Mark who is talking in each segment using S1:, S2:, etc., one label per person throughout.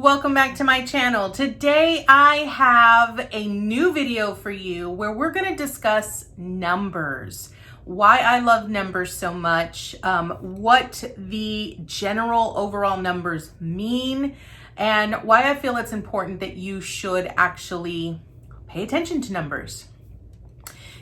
S1: welcome back to my channel. Today I have a new video for you where we're going to discuss numbers, why I love numbers so much, what the general overall numbers mean, and why I feel it's important that you should actually pay attention to numbers.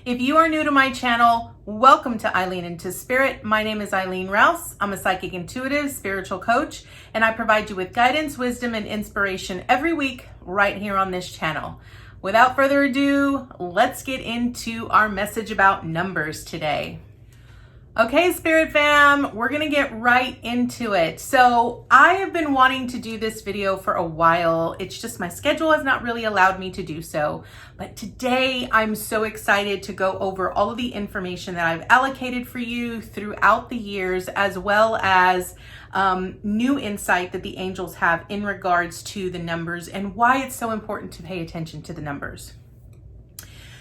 S1: If you are new to my channel, welcome to Eileen Into Spirit. My name is Eileen Rouse. I'm a psychic intuitive spiritual coach, and I provide you with guidance, wisdom, and inspiration every week right here on this channel. Without further ado, let's get into our message about numbers today. Okay, Spirit fam, we're gonna get right into it. So I have been wanting to do this video for a while. It's just my schedule has not really allowed me to do so. But today I'm so excited to go over all of the information that I've allocated for you throughout the years, as well as new insight that the angels have in regards to the numbers and why it's so important to pay attention to the numbers.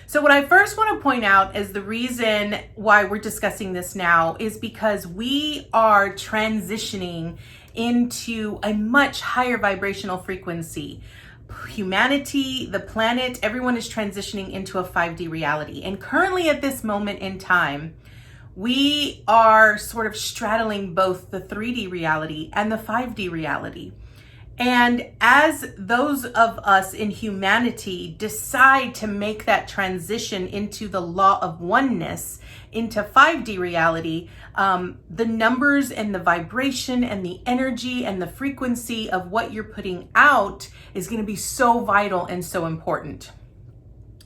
S1: So what I first want to point out is the reason why we're discussing this now is because we are transitioning into a much higher vibrational frequency. Humanity, the planet, everyone is transitioning into a 5D reality. And currently at this moment in time, we are sort of straddling both the 3D reality and the 5D reality. And as those of us in humanity decide to make that transition into the law of oneness, into 5D reality, the numbers and the vibration and the energy and the frequency of what you're putting out is going to be so vital and so important.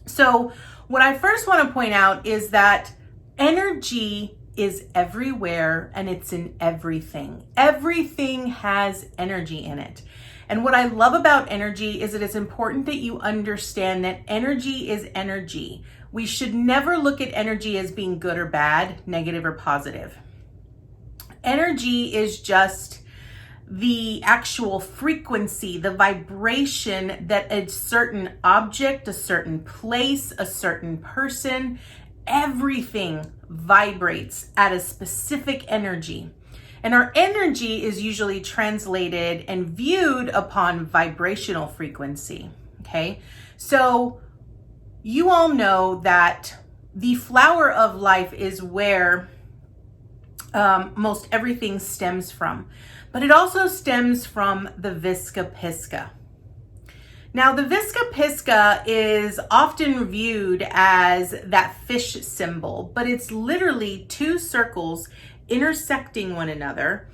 S1: So what I first want to point out is that energy is everywhere and it's in everything. Everything has energy in it. And what I love about energy is that it's important that you understand that energy is energy. We should never look at energy as being good or bad, negative or positive. Energy is just the actual frequency, the vibration that a certain object, a certain place, a certain person, everything vibrates at a specific energy. And our energy is usually translated and viewed upon vibrational frequency, okay? So you all know that the flower of life is where most everything stems from, but it also stems from the Visca Pisca. Now, the Visca Pisca is often viewed as that fish symbol, but it's literally two circles intersecting one another,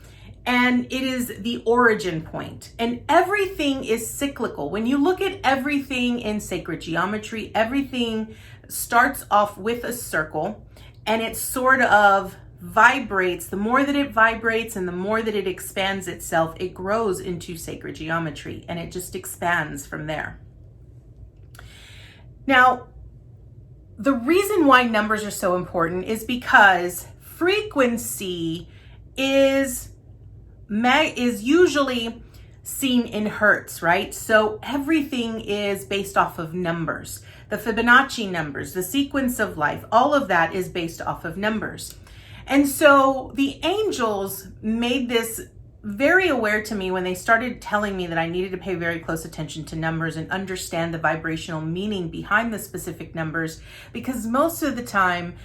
S1: and it is the origin point. And everything is cyclical. When you look at everything in sacred geometry, everything starts off with a circle, and it sort of vibrates. The more that it vibrates and the more that it expands itself, it grows into sacred geometry, and it just expands from there. Now, the reason why numbers are so important is because frequency is usually seen in hertz, right? So everything is based off of numbers. The Fibonacci numbers, the sequence of life, all of that is based off of numbers. And so the angels made this very aware to me when they started telling me that I needed to pay very close attention to numbers and understand the vibrational meaning behind the specific numbers, because most of the time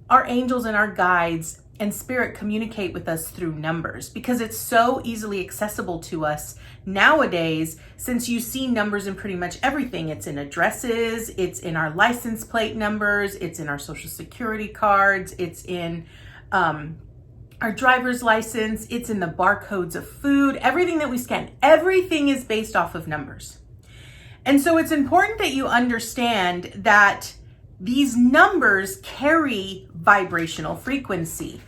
S1: our angels and our guides and spirit communicate with us through numbers because it's so easily accessible to us nowadays, since you see numbers in pretty much everything. It's in addresses, it's in our license plate numbers, it's in our social security cards, it's in our driver's license, it's in the barcodes of food, everything that we scan, everything is based off of numbers. And so it's important that you understand that these numbers carry vibrational frequency.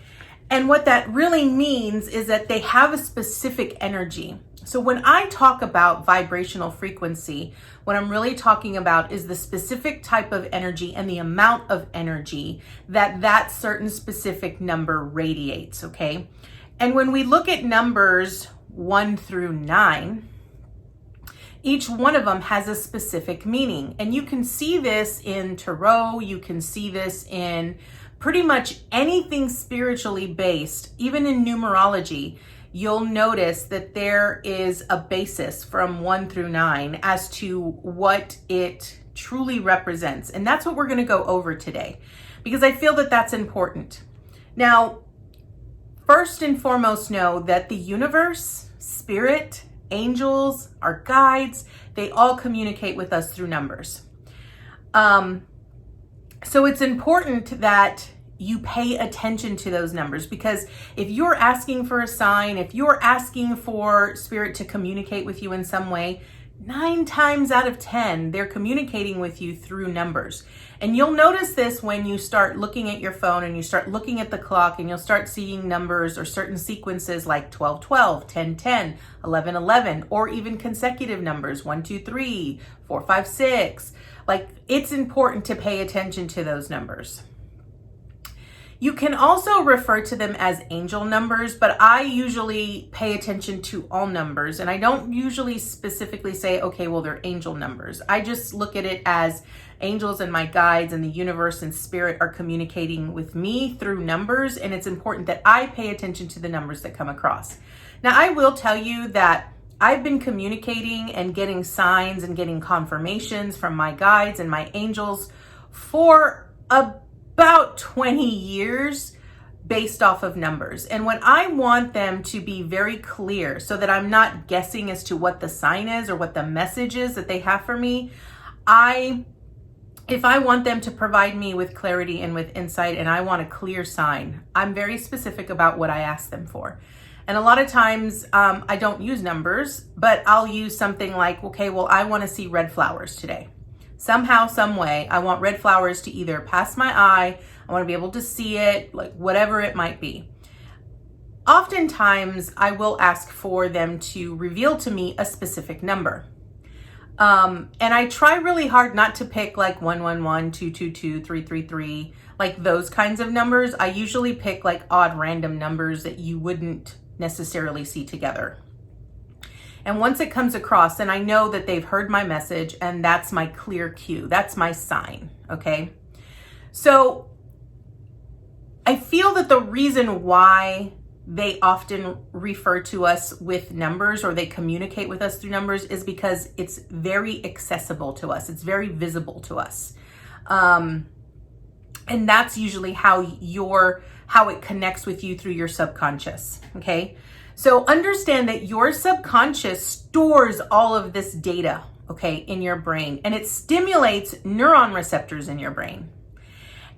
S1: And what that really means is that they have a specific energy. So when I talk about vibrational frequency, what I'm really talking about is the specific type of energy and the amount of energy that that certain specific number radiates, okay? And when we look at numbers 1 through 9, each one of them has a specific meaning. And you can see this in tarot, you can see this in pretty much anything spiritually based, even in numerology. you'll notice that there is a basis from 1 through 9 as to what it truly represents. And that's what we're going to go over today, because I feel that that's important. Now, first and foremost, know that the universe, spirit, angels, our guides, they all communicate with us through numbers. So it's important that you pay attention to those numbers, because if you're asking for a sign, if you're asking for spirit to communicate with you in some way, 9 times out of 10, they're communicating with you through numbers. And you'll notice this when you start looking at your phone and you start looking at the clock, and you'll start seeing numbers or certain sequences like 12, 12, 10, 10, 11, 11, or even consecutive numbers, 1, 2, 3, 4, 5, 6. Like, it's important to pay attention to those numbers. You can also refer to them as angel numbers, but I usually pay attention to all numbers, and I don't usually specifically say, okay, well, they're angel numbers. I just look at it as angels and my guides and the universe and spirit are communicating with me through numbers, and it's important that I pay attention to the numbers that come across. Now, I will tell you that I've been communicating and getting signs and getting confirmations from my guides and my angels for about 20 years based off of numbers. And when I want them to be very clear so that I'm not guessing as to what the sign is or what the message is that they have for me, if I want them to provide me with clarity and with insight and I want a clear sign, I'm very specific about what I ask them for. And a lot of times I don't use numbers, but I'll use something like, okay, well, I want to see red flowers today. Somehow, some way, I want red flowers to either pass my eye, I want to be able to see it, like whatever it might be. Oftentimes, I will ask for them to reveal to me a specific number. And I try really hard not to pick like 111, 222, 333, like those kinds of numbers. I usually pick like odd random numbers that you wouldn't necessarily see together. And once it comes across, then I know that they've heard my message, and that's my clear cue. That's my sign, okay? So I feel that the reason why they often refer to us with numbers, or they communicate with us through numbers, is because it's very accessible to us. It's very visible to us. And that's usually how it connects with you through your subconscious, okay? So understand that your subconscious stores all of this data, okay, in your brain, and it stimulates neuron receptors in your brain.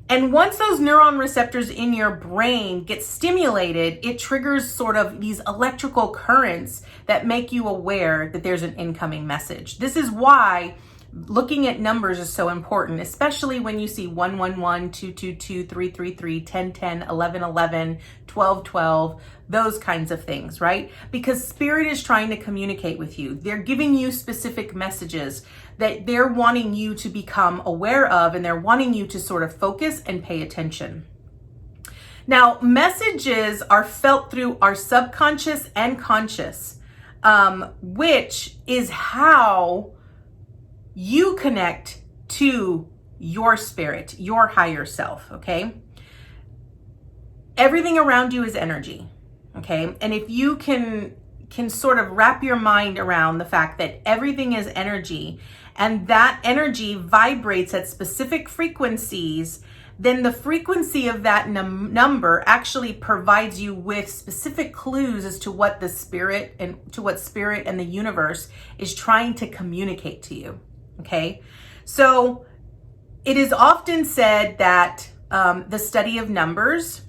S1: And once those neuron receptors in your brain get stimulated, it triggers sort of these electrical currents that make you aware that there's an incoming message. This is why looking at numbers is so important, especially when you see 111, 222, 333, 1010, 1111, 1212, those kinds of things, right? Because spirit is trying to communicate with you. They're giving you specific messages that they're wanting you to become aware of, and they're wanting you to sort of focus and pay attention. Now, messages are felt through our subconscious and conscious, which is how you connect to your spirit, your higher self, okay? Everything around you is energy, okay? And if you can sort of wrap your mind around the fact that everything is energy, and that energy vibrates at specific frequencies, then the frequency of that number actually provides you with specific clues as to what the spirit and the universe is trying to communicate to you. Okay, so it is often said that the study of numbers,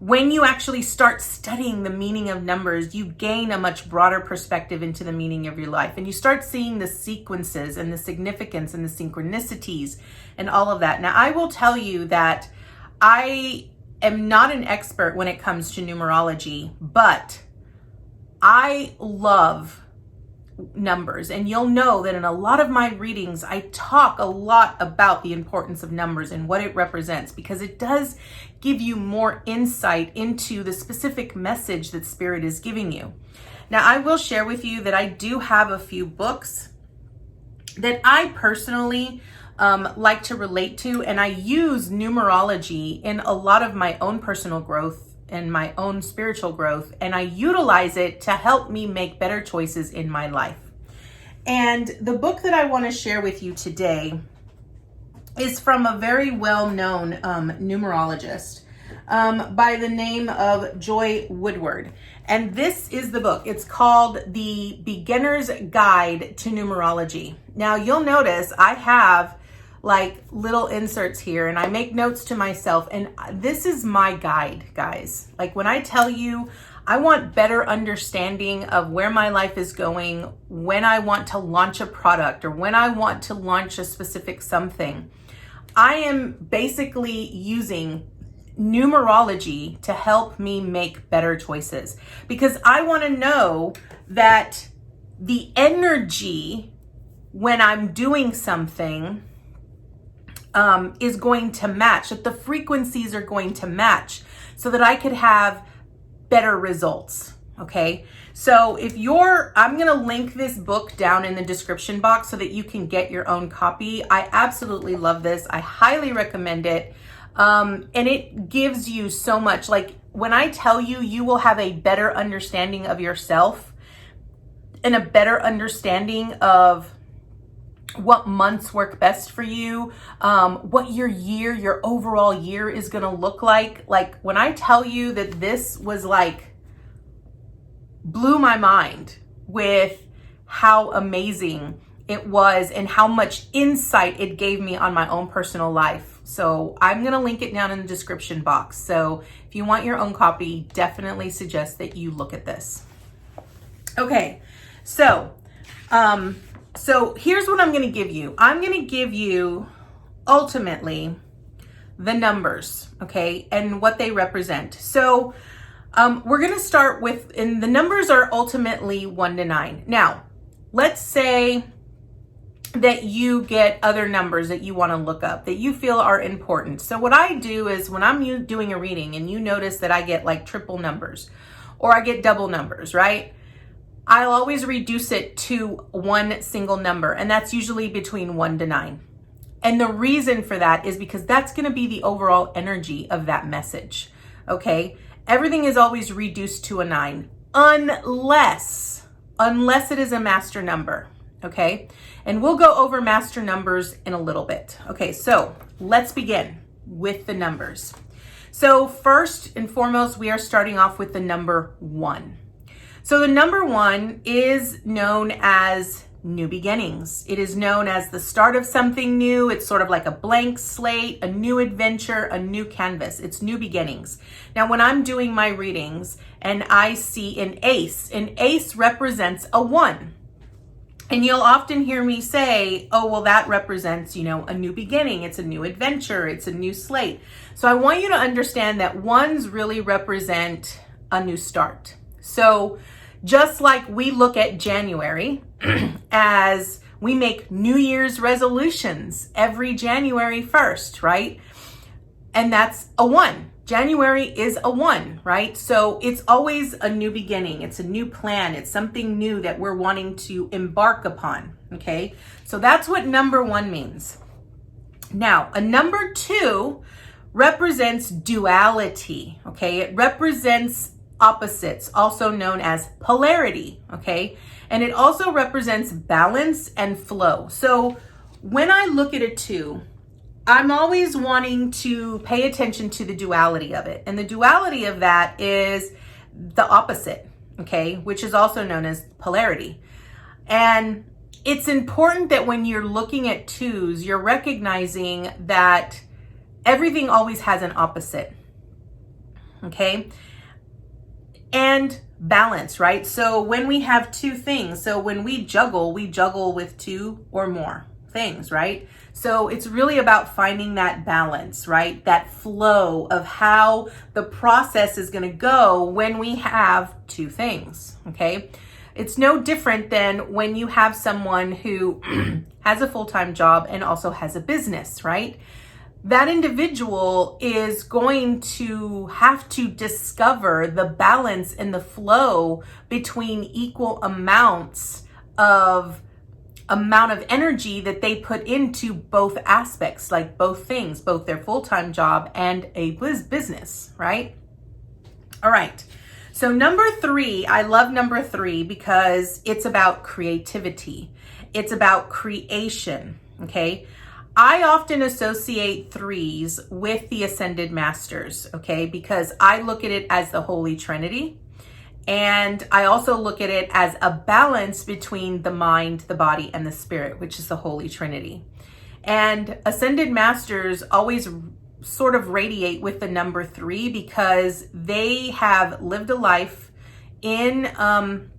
S1: when you actually start studying the meaning of numbers, you gain a much broader perspective into the meaning of your life, and you start seeing the sequences and the significance and the synchronicities and all of that. Now, I will tell you that I am not an expert when it comes to numerology, but I love numbers, and you'll know that in a lot of my readings I talk a lot about the importance of numbers and what it represents, because it does give you more insight into the specific message that spirit is giving you. Now, I will share with you that I do have a few books that I personally like to relate to, and I use numerology in a lot of my own personal growth and my own spiritual growth, and I utilize it to help me make better choices in my life. And the book that I want to share with you today is from a very well-known numerologist by the name of Joy Woodward. And this is the book. It's called The Beginner's Guide to Numerology. Now, you'll notice I have like little inserts here, and I make notes to myself, and this is my guide, guys. Like when I tell you I want better understanding of where my life is going, when I want to launch a product or when I want to launch a specific something, I am basically using numerology to help me make better choices, because I want to know that the energy when I'm doing something is going to match, that the frequencies are going to match so that I could have better results. Okay. So I'm going to link this book down in the description box so that you can get your own copy. I absolutely love this. I highly recommend it. And it gives you so much. Like when I tell you, you will have a better understanding of yourself and a better understanding of what months work best for you, what your overall year is going to look like. Like when I tell you that this was like, blew my mind with how amazing it was and how much insight it gave me on my own personal life. So I'm going to link it down in the description box. So if you want your own copy, definitely suggest that you look at this. Okay. So here's what I'm going to give you. I'm going to give you ultimately the numbers, okay, and what they represent. So we're going to start with, and the numbers are ultimately 1 to 9. Now, let's say that you get other numbers that you want to look up that you feel are important. So what I do is when I'm doing a reading and you notice that I get like triple numbers or I get double numbers, right? I'll always reduce it to one single number, and that's usually between 1 to 9. And the reason for that is because that's going to be the overall energy of that message. Okay. Everything is always reduced to a 9 unless it is a master number. Okay. And we'll go over master numbers in a little bit. Okay. So let's begin with the numbers. So first and foremost, we are starting off with the number 1. So the number 1 is known as new beginnings. It is known as the start of something new. It's sort of like a blank slate, a new adventure, a new canvas. It's new beginnings. Now, when I'm doing my readings and I see an ace represents a 1. And you'll often hear me say, oh, well, that represents, a new beginning. It's a new adventure. It's a new slate. So I want you to understand that 1s really represent a new start. So just like we look at January as we make New Year's resolutions every January 1st, right? And that's a 1. January is a 1, right? So it's always a new beginning. It's a new plan. It's something new that we're wanting to embark upon, okay? So that's what number 1 means. Now, a number 2 represents duality, okay? It represents opposites, also known as polarity, okay? And it also represents balance and flow. So when I look at a 2, I'm always wanting to pay attention to the duality of it. And the duality of that is the opposite, okay? Which is also known as polarity. And it's important that when you're looking at 2s, you're recognizing that everything always has an opposite, okay? And balance, right? So when we have 2 things, so when we juggle with 2 or more things, right? So it's really about finding that balance, right? That flow of how the process is going to go when we have 2 things, okay? It's no different than when you have someone who has a full-time job and also has a business, right? That individual is going to have to discover the balance and the flow between equal amounts of energy that they put into both aspects, like both things, both their full-time job and a business, right? All right. So number 3, I love number 3 because it's about creativity. It's about creation, okay? I often associate 3s with the Ascended Masters, okay? Because I look at it as the Holy Trinity. And I also look at it as a balance between the mind, the body, and the spirit, which is the Holy Trinity. And Ascended Masters always sort of radiate with the number 3 because they have lived a life in on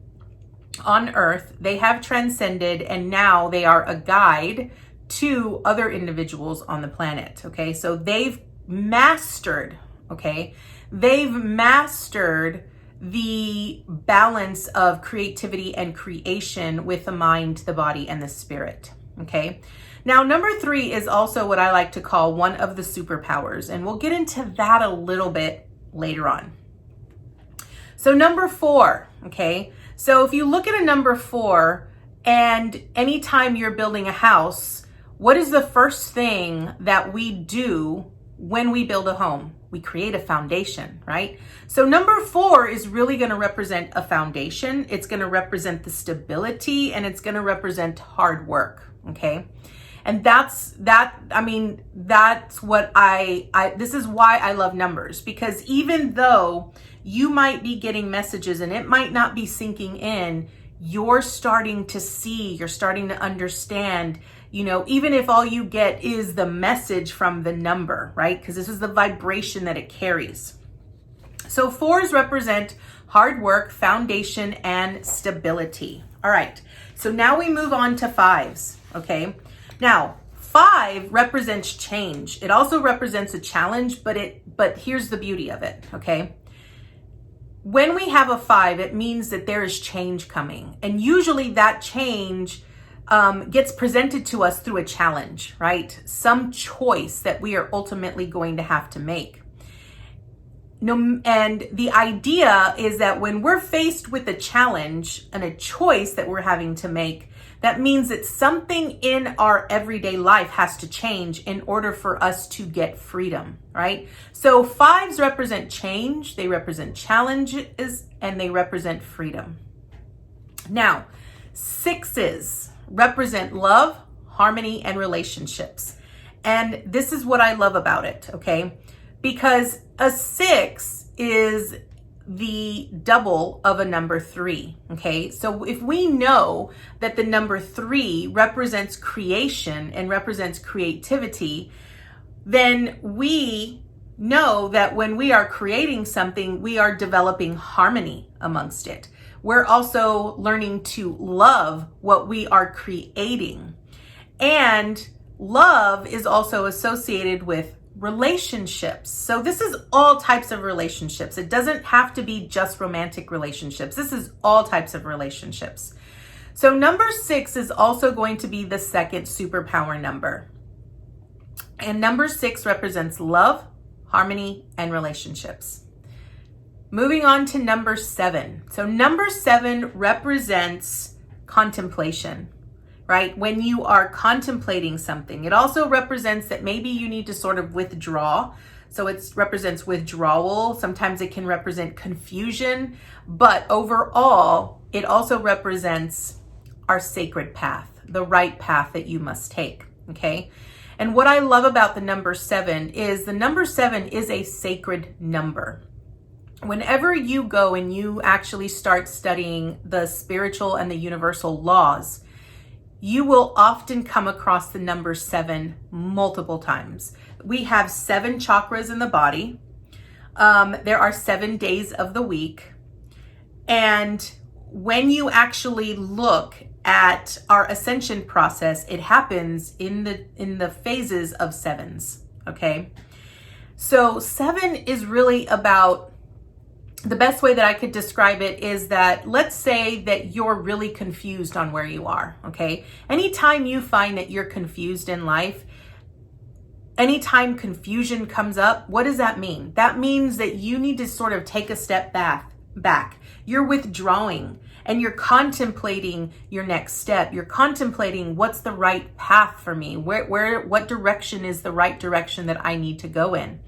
S1: earth. They have transcended, and now they are a guide to other individuals on the planet. Okay, so they've mastered, the balance of creativity and creation with the mind, the body, and the spirit. Okay. Now, number 3 is also what I like to call one of the superpowers, and we'll get into that a little bit later on. So number 4, okay? So if you look at a number 4, and anytime you're building a house, what is the first thing that we do when we build a home? We create a foundation, right? So number 4 is really going to represent a foundation. It's going to represent the stability, and it's going to represent hard work, okay? And that's what this is why I love numbers, because even though you might be getting messages and it might not be sinking in, you're starting to see, you're starting to understand, even if all you get is the message from the number, right? Because this is the vibration that it carries. So 4s represent hard work, foundation, and stability. All right. So now we move on to 5s, okay? Now, 5 represents change. It also represents a challenge, but here's the beauty of it, okay? When we have a 5, it means that there is change coming. And usually that change gets presented to us through a challenge, right? Some choice that we are ultimately going to have to make. And the idea is that when we're faced with a challenge and a choice that we're having to make, that means that something in our everyday life has to change in order for us to get freedom, right? So 5s represent change, they represent challenges, and they represent freedom. Now, 6s represent love, harmony, and relationships. And this is what I love about it, okay? Because a 6 is the double of a number 3, okay? So if we know that the number 3 represents creation and represents creativity, then we know that when we are creating something, we are developing harmony amongst it. We're also learning to love what we are creating. And love is also associated with relationships. So this is all types of relationships. It doesn't have to be just romantic relationships. This is all types of relationships. So number 6 is also going to be the second superpower number. And number 6 represents love, harmony, and relationships. Moving on to number 7. So number 7 represents contemplation, right? When you are contemplating something. It also represents that maybe you need to sort of withdraw. So it represents withdrawal. Sometimes it can represent confusion, but overall, it also represents our sacred path, the right path that you must take, okay? And what I love about the number 7 is the number 7 is a sacred number. Whenever you go and you actually start studying the spiritual and the universal laws, you will often come across the number 7 multiple times. We have 7 chakras in the body. There are 7 days of the week. And when you actually look at our ascension process, it happens in the phases of 7s, okay? So 7 is really about, the best way that I could describe it is that, let's say that you're really confused on where you are, okay? Anytime you find that you're confused in life, anytime confusion comes up, what does that mean? That means that you need to sort of take a step back. You're withdrawing and you're contemplating your next step. You're contemplating what's the right path for me? What direction is the right direction that I need to go in?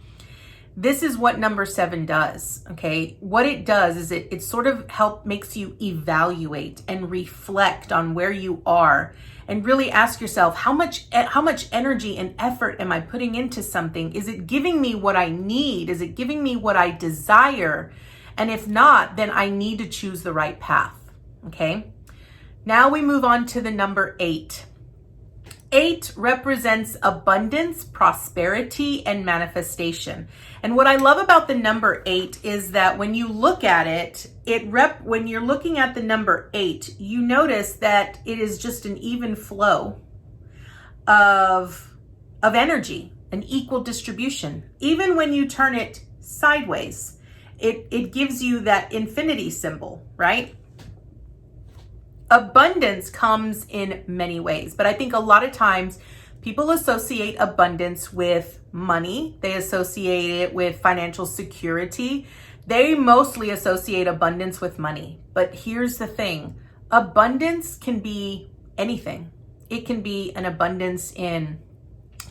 S1: This is what number 7 does, okay? What it does is it sort of makes you evaluate and reflect on where you are and really ask yourself, how much energy and effort am I putting into something? Is it giving me what I need? Is it giving me what I desire? And if not, then I need to choose the right path, okay? Now we move on to the number 8. 8 represents abundance, prosperity, and manifestation. And what I love about the number 8 is that when you look at it, when you're looking at the number 8, you notice that it is just an even flow of energy, an equal distribution. Even when you turn it sideways, it gives you that infinity symbol, right? Abundance comes in many ways, but I think a lot of times people associate abundance with money. They associate it with financial security. They mostly associate abundance with money. But here's the thing, abundance can be anything. It can be an abundance in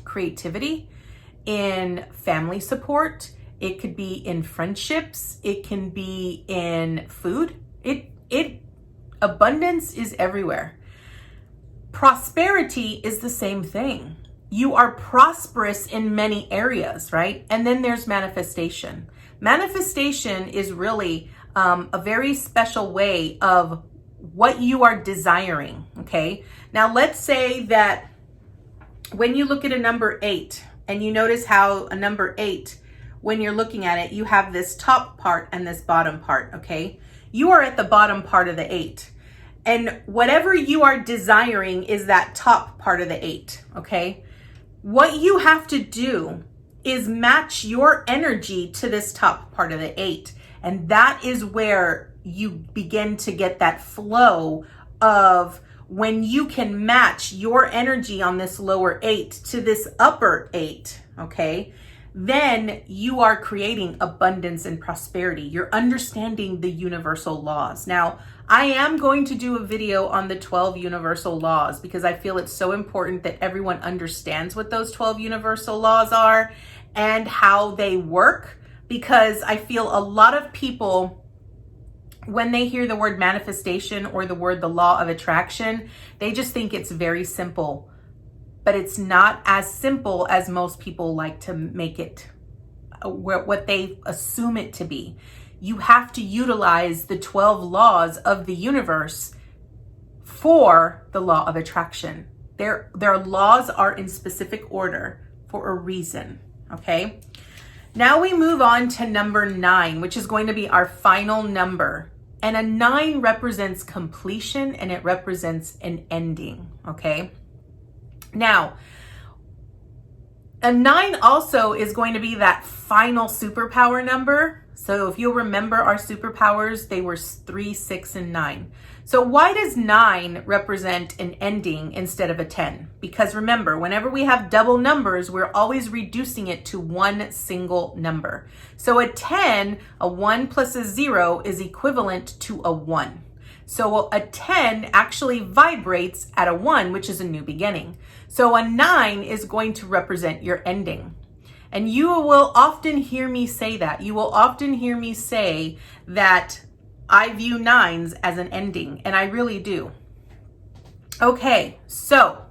S1: creativity, in family support. It could be in friendships. It can be in food. Abundance is everywhere. Prosperity is the same thing. You are prosperous in many areas, right? And then there's manifestation. Manifestation is really a very special way of what you are desiring, okay? Now, let's say that when you look at a number 8 and you notice how a number 8, when you're looking at it, you have this top part and this bottom part, okay? You are at the bottom part of the 8. And whatever you are desiring is that top part of the 8, okay? What you have to do is match your energy to this top part of the 8. And that is where you begin to get that flow of when you can match your energy on this lower 8 to this upper 8, okay? Then you are creating abundance and prosperity. You're understanding the universal laws. Now, I am going to do a video on the 12 universal laws because I feel it's so important that everyone understands what those 12 universal laws are and how they work, because I feel a lot of people, when they hear the word manifestation or the law of attraction, they just think it's very simple. But it's not as simple as most people like to make it, what they assume it to be. You have to utilize the 12 laws of the universe for the law of attraction. Their laws are in specific order for a reason, okay? Now we move on to number 9, which is going to be our final number. And a 9 represents completion and it represents an ending, okay? Now, a 9 also is going to be that final superpower number. So if you'll remember our superpowers, they were 3, 6, and 9. So why does 9 represent an ending instead of a 10? Because remember, whenever we have double numbers, we're always reducing it to one single number. So a 10, a 1 plus a 0 is equivalent to a 1. So a 10 actually vibrates at a 1, which is a new beginning. So a 9 is going to represent your ending. And you will often hear me say that. You will often hear me say that I view 9s as an ending, and I really do. Okay, so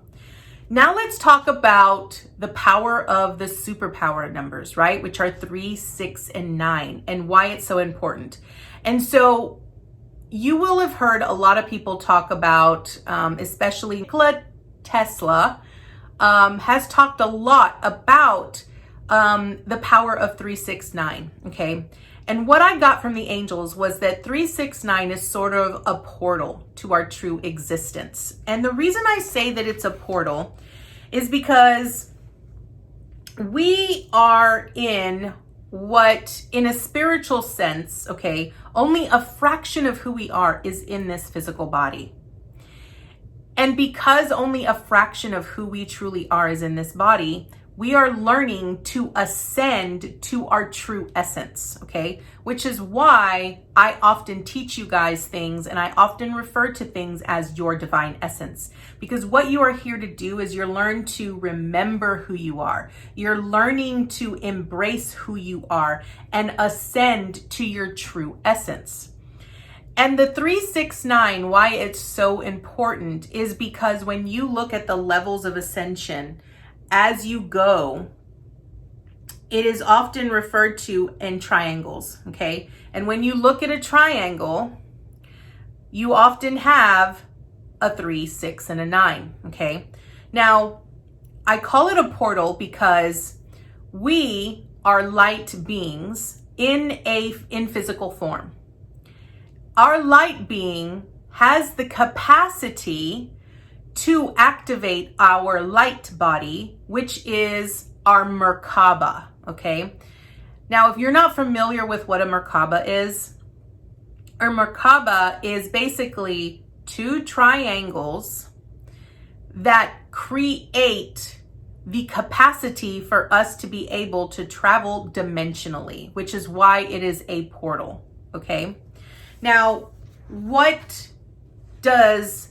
S1: now let's talk about the power of the superpower numbers, right? Which are 3, 6, and 9, and why it's so important. And so you will have heard a lot of people talk about, especially Nikola Tesla has talked a lot about the power of 369, okay? And what I got from the angels was that 369 is sort of a portal to our true existence. And the reason I say that it's a portal is because we are in what, in a spiritual sense, okay, only a fraction of who we are is in this physical body. And because only a fraction of who we truly are is in this body, we are learning to ascend to our true essence, okay? Which is why I often teach you guys things, and I often refer to things as your divine essence. Because what you are here to do is you're learn to remember who you are. You're learning to embrace who you are and ascend to your true essence. And the 369, why it's so important is because when you look at the levels of ascension, as you go, it is often referred to in triangles, okay? And when you look at a triangle, you often have a 3, 6, and a 9, okay? Now, I call it a portal because we are light beings in physical form. Our light being has the capacity to activate our light body, which is our Merkaba, okay? Now, if you're not familiar with what a Merkaba is, a Merkaba is basically 2 triangles that create the capacity for us to be able to travel dimensionally, which is why it is a portal, okay? Now, what does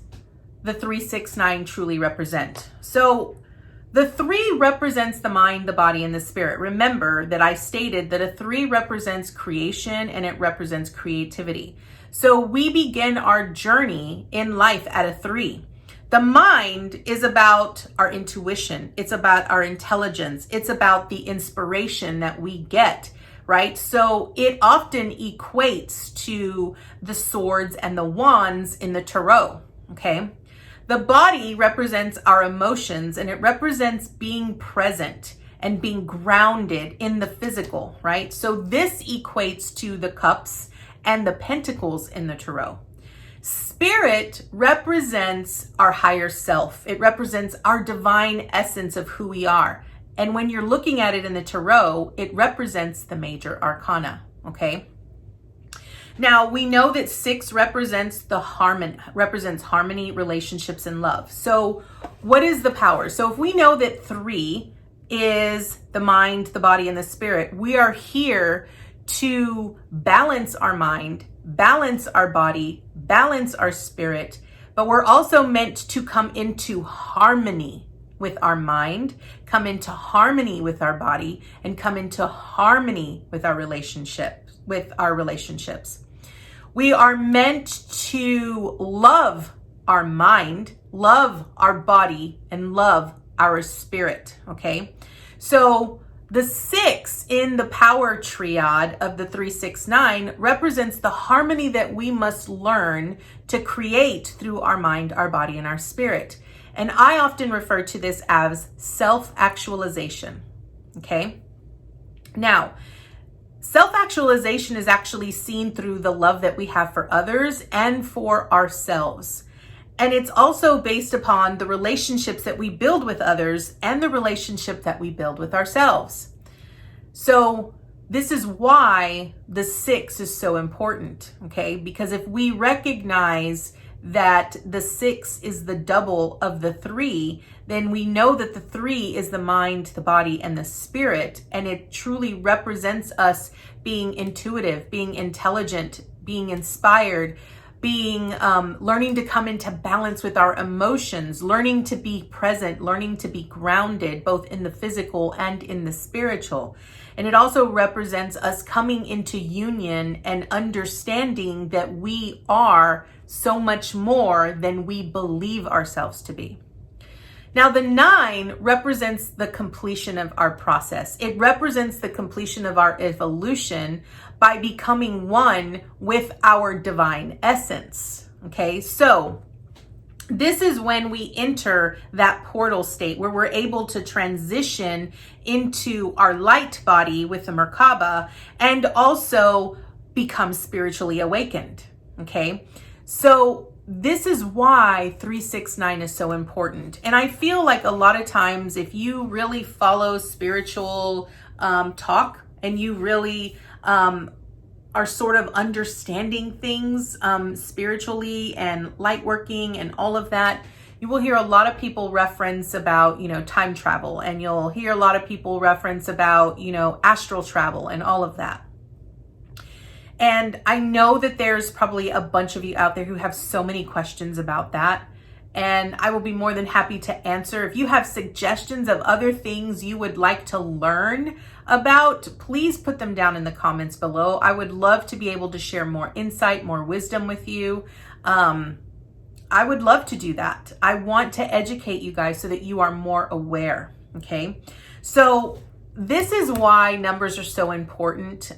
S1: the 369 truly represent? So the 3 represents the mind, the body, and the spirit. Remember that I stated that a 3 represents creation and it represents creativity. So we begin our journey in life at a 3. The mind is about our intuition. It's about our intelligence. It's about the inspiration that we get, right? So it often equates to the swords and the wands in the tarot, okay? The body represents our emotions, and it represents being present and being grounded in the physical, right? So this equates to the cups and the pentacles in the tarot. Spirit represents our higher self. It represents our divine essence of who we are. And when you're looking at it in the tarot, it represents the major arcana, okay? Now, we know that 6 represents harmony, relationships, and love. So what is the power? So if we know that 3 is the mind, the body, and the spirit, we are here to balance our mind, balance our body, balance our spirit, but we're also meant to come into harmony with our mind, come into harmony with our body, and come into harmony with our relationships. We are meant to love our mind, love our body, and love our spirit, okay? So the 6 in the power triad of the 369 represents the harmony that we must learn to create through our mind, our body, and our spirit. And I often refer to this as self-actualization, okay? Now, self-actualization is actually seen through the love that we have for others and for ourselves. And it's also based upon the relationships that we build with others and the relationship that we build with ourselves. So this is why the 6 is so important, okay? Because if we recognize that the 6 is the double of the 3, then we know that the 3 is the mind, the body, and the spirit, and it truly represents us being intuitive, being intelligent, being inspired, being learning to come into balance with our emotions, learning to be present, learning to be grounded, both in the physical and in the spiritual. And it also represents us coming into union and understanding that we are so much more than we believe ourselves to be. Now, the 9 represents the completion of our process. It represents the completion of our evolution by becoming one with our divine essence. Okay, so this is when we enter that portal state where we're able to transition into our light body with the Merkaba and also become spiritually awakened. Okay, so this is why 369 is so important. And I feel like a lot of times if you really follow spiritual talk and you really are sort of understanding things spiritually and light working and all of that, you will hear a lot of people reference about, time travel, and you'll hear a lot of people reference about, astral travel and all of that. And I know that there's probably a bunch of you out there who have so many questions about that. And I will be more than happy to answer. If you have suggestions of other things you would like to learn about, please put them down in the comments below. I would love to be able to share more insight, more wisdom with you. I would love to do that. I want to educate you guys so that you are more aware, okay? So this is why numbers are so important.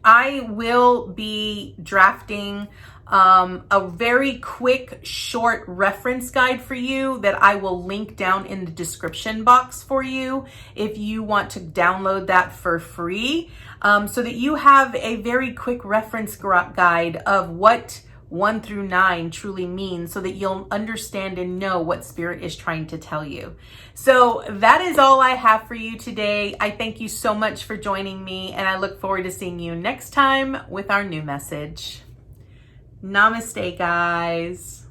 S1: I will be drafting a very quick, short reference guide for you that I will link down in the description box for you if you want to download that for free, so that you have a very quick reference guide of what 1 through 9 truly means, so that you'll understand and know what Spirit is trying to tell you. So that is all I have for you today. I thank you so much for joining me, and I look forward to seeing you next time with our new message. Namaste, guys.